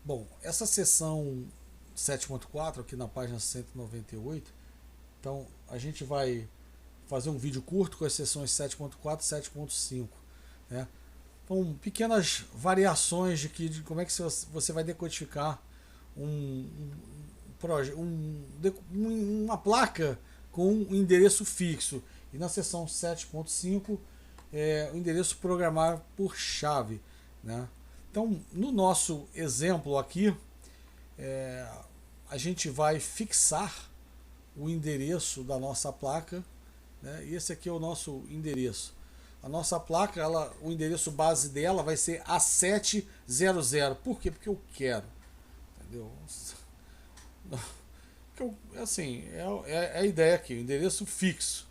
Bom, essa seção 7.4 aqui na página 198, então a gente vai fazer um vídeo curto com as seções 7.4 e 7.5, né? Então, pequenas variações de como é que você vai decodificar um, uma placa com um endereço fixo. E na seção 7.5 o endereço programável por chave, né? Então, no nosso exemplo aqui, é, a gente vai fixar o endereço da nossa placa, né? E esse aqui é o nosso endereço. A nossa placa, o endereço base dela vai ser A700. Por quê? Porque eu quero. Entendeu? Assim, é a ideia aqui, o endereço fixo.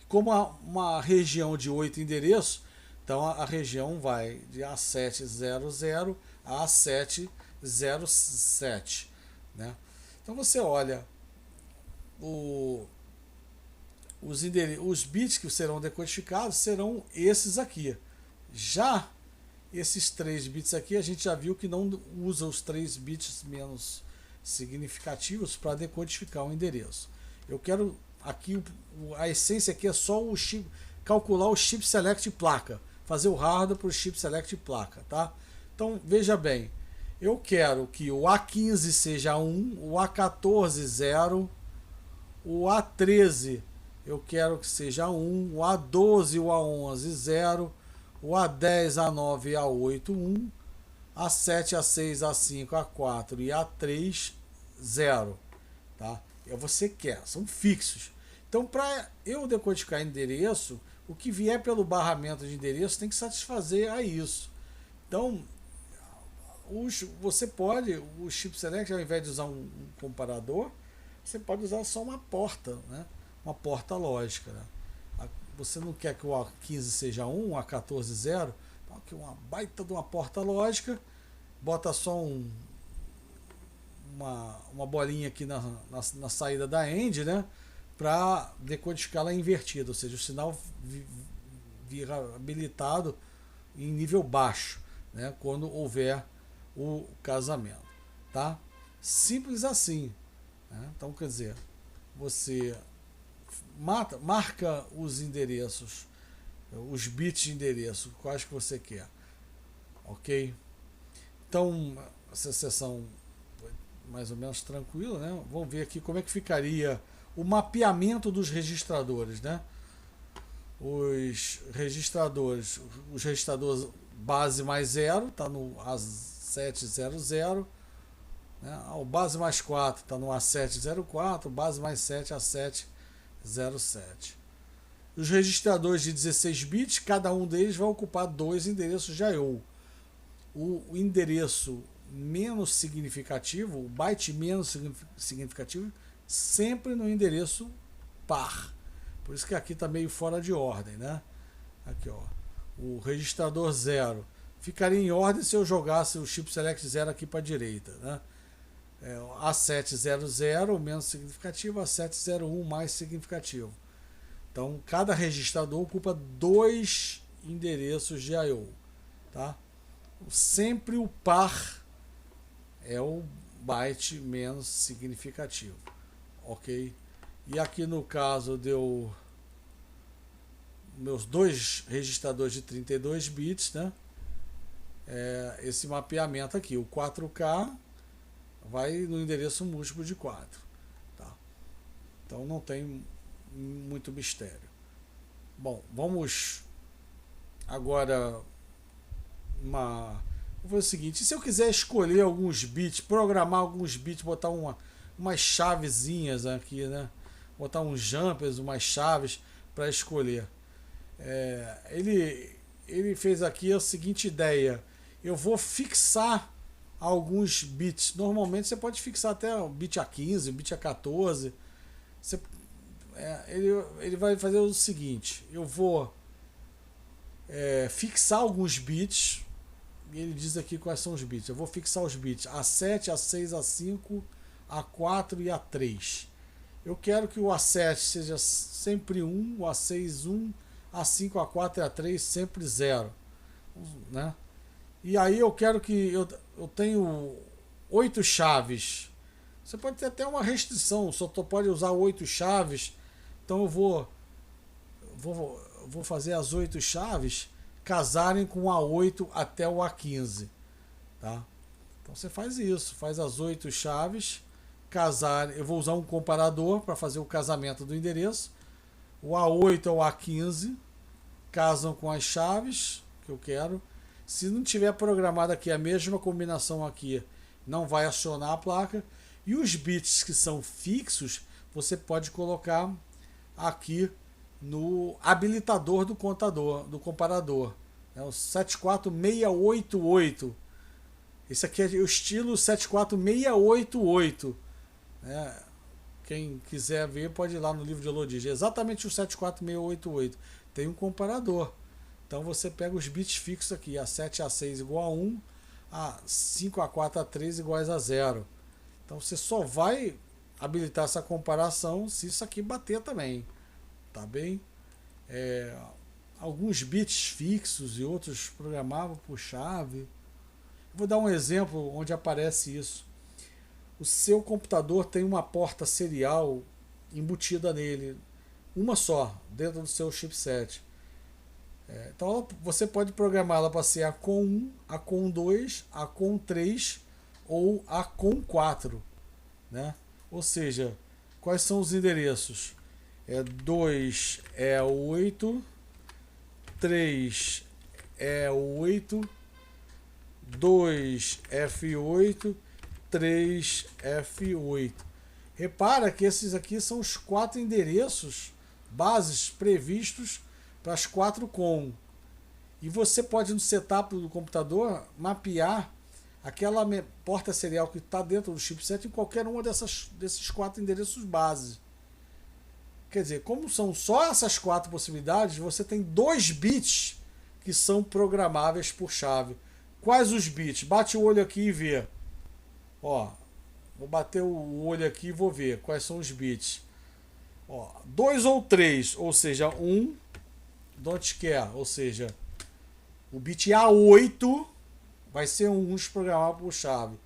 Como uma região de 8 endereços, então a região vai de A700 a A707, né? Então você olha o, os bits que serão decodificados serão esses aqui. Já esses 3 bits aqui, a gente já viu que não usa os 3 bits menos significativos para decodificar o endereço. Eu quero aqui, a essência aqui é só o chip, calcular o chip select placa, fazer o hardware para o chip select placa, tá? Então veja bem, eu quero que o A15 seja 1, o A14 0, o A13 eu quero que seja 1, o A12 e o A11 0, o A10, A9 e A8 1, A7, A6, A5, A4 e A3 0, tá? Você quer, são fixos. Então, para eu decodificar endereço, o que vier pelo barramento de endereço tem que satisfazer a isso. Então, você pode, o chip select, ao invés de usar um comparador, você pode usar só uma porta, né? Uma porta lógica, né? Você não quer que o A15 seja 1, o A14 0, então aqui uma baita de uma porta lógica, bota só uma bolinha aqui na saída da end, né? Para decodificá-la invertida, ou seja, o sinal vira habilitado em nível baixo, né? Quando houver o casamento, tá? Simples assim, né? Então, quer dizer, você marca os endereços, os bits de endereço, quais que você quer, ok? Então, essa sessão foi mais ou menos tranquila, né? Vamos ver aqui como é que ficaria o mapeamento dos registradores, né? Os registradores base mais 0 está no A700, né? O base mais 4 está no A704, base mais 7 A707. Os registradores de 16 bits, cada um deles vai ocupar 2 endereços de I/O. O endereço menos significativo, o byte menos significativo, sempre no endereço par. Por isso que aqui está meio fora de ordem, né? Aqui, ó. O registrador 0 ficaria em ordem se eu jogasse o chip select 0 aqui para a direita, né? A700 menos significativo, A701 mais significativo. Então, cada registrador ocupa 2 endereços de I/O, tá? Sempre o par é o byte menos significativo, ok? E aqui no caso deu meus 2 registradores de 32 bits, né? Esse mapeamento aqui, o 4K vai no endereço múltiplo de 4, tá? Então não tem muito mistério. Bom, vamos agora vou fazer o seguinte, se eu quiser escolher alguns bits, programar alguns bits, botar umas chavezinhas aqui, né? Botar uns jumpers, umas chaves para escolher. Ele fez aqui a seguinte ideia, eu vou fixar alguns bits, normalmente você pode fixar até o bit A15, o bit A14, ele vai fazer o seguinte, eu vou fixar alguns bits, e ele diz aqui quais são os bits. Eu vou fixar os bits A7, A6, A5, A4 e A3. Eu quero que o A7 seja sempre 1, o A6 1, A5, A4 e A3 sempre 0, né? E aí eu quero que eu tenho 8 chaves. Você pode ter até uma restrição, só pode usar 8 chaves. Então eu vou fazer as 8 chaves casarem com o A8 até o A15. Tá? Então você faz isso, faz as 8 chaves, casar. Eu vou usar um comparador para fazer o casamento do endereço. O A8 ao A15 casam com as chaves que eu quero. Se não tiver programado aqui a mesma combinação aqui, não vai acionar a placa. E os bits que são fixos, você pode colocar aqui no habilitador do contador, do comparador. É o 74688. Esse aqui é o estilo 74688. Quem quiser ver pode ir lá no livro de Elodie. É exatamente o 74688. Tem um comparador. Então você pega os bits fixos aqui. A7 A6 igual a 1. A5 A4 A3 iguais a 0. Então você só vai habilitar essa comparação se isso aqui bater também. Tá bem? Alguns bits fixos e outros programavam por chave. Vou dar um exemplo onde aparece isso. O seu computador tem uma porta serial embutida nele, uma só, dentro do seu chipset. Então você pode programá-la para ser a COM 1, a COM 2, a COM 3 ou a COM 4. Né? Ou seja, quais são os endereços? 2 é 8, 3 é 8, 2 F8, 3 F8. Repara que esses aqui são os 4 endereços bases previstos para as 4 COM. E você pode no setup do computador mapear aquela porta serial que está dentro do chipset em qualquer uma desses 4 endereços base. Quer dizer, como são só essas 4 possibilidades, você tem 2 bits que são programáveis por chave. Quais os bits? Bate o olho aqui e vê. Ó, vou bater o olho aqui e vou ver quais são os bits. 2 ou 3, ou seja, 1, don't care, ou seja, o bit A8 vai ser um programável por chave.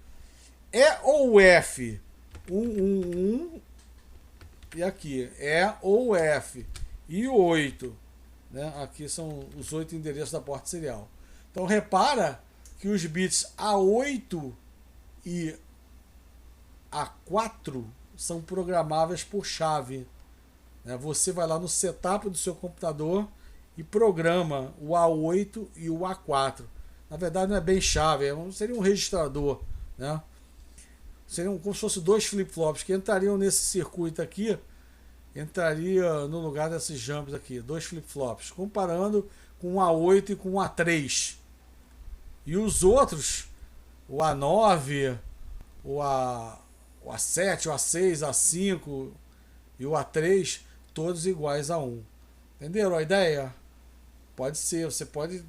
E ou F, 1, e aqui, E ou F, e 8. Né? Aqui são os 8 endereços da porta serial. Então repara que os bits A8 e A4 são programáveis por chave. Você vai lá no setup do seu computador e programa o A8 e o A4. Na verdade não é bem chave, seria um registrador. Né? Seriam como se fossem 2 flip-flops que entrariam nesse circuito aqui, entraria no lugar desses jumps aqui, 2 flip-flops, comparando com o A8 e com o A3. E os outros, o A9, o A7, o A6, o A5 e o A3, todos iguais a 1. Entenderam a ideia? Pode ser, você pode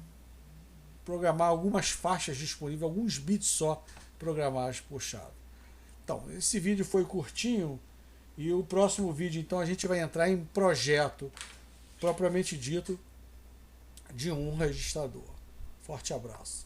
programar algumas faixas disponíveis, alguns bits só programados por chave. Então, esse vídeo foi curtinho e o próximo vídeo, então, a gente vai entrar em projeto propriamente dito de um registrador. Forte abraço.